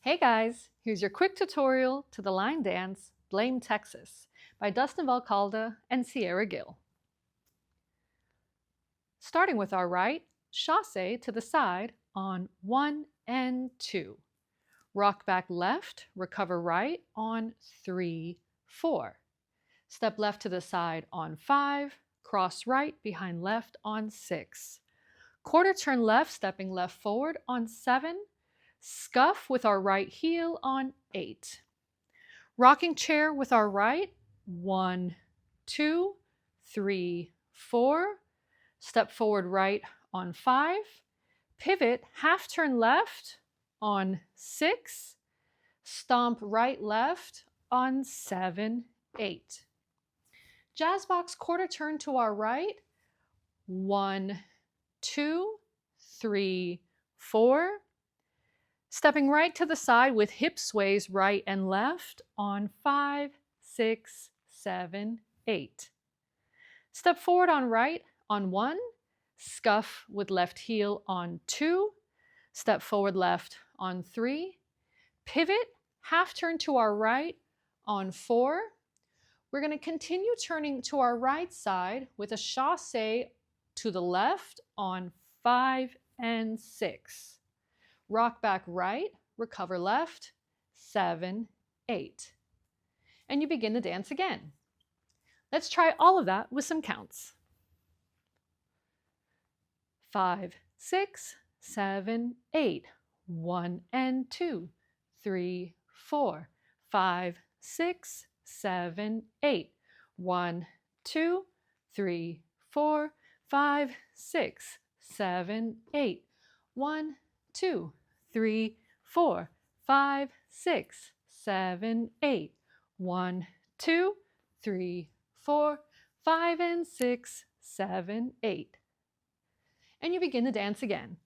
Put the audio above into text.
Hey guys, here's your quick tutorial to the line dance Blame Texas by Dustin Valcalda and Sierra Gill. Starting with our right, chasse to the side on 1 and 2. Rock back left, recover right on 3, 4. Step left to the side on 5, cross right behind left on 6. Quarter turn left, stepping left forward on 7. Scuff with our right heel on 8. Rocking chair with our right, 1, 2, 3, 4. Step forward right on 5. Pivot, half turn left on 6. Stomp right left on 7, 8. Jazz box quarter turn to our right, 1, 2, 3, 4. Stepping right to the side with hip sways right and left on 5, 6, 7, 8. Step forward on right on 1, scuff with left heel on 2, step forward left on 3, pivot, half turn to our right on 4. We're going to continue turning to our right side with a chasse to the left on 5 and 6. Rock back right, recover left, 7, 8. And you begin the dance again. Let's try all of that with some counts. 5, 6, 7, 8. 1 and 2, 3, 4. 5, 6, 7, 8. 1, 2, 3, 4. 5, 6, 7, 8. 1, 2, 3, 4. 5, 6, 7, 8. 1, 2, 3, 4. 5 and 6, 7, 8. And you begin the dance again.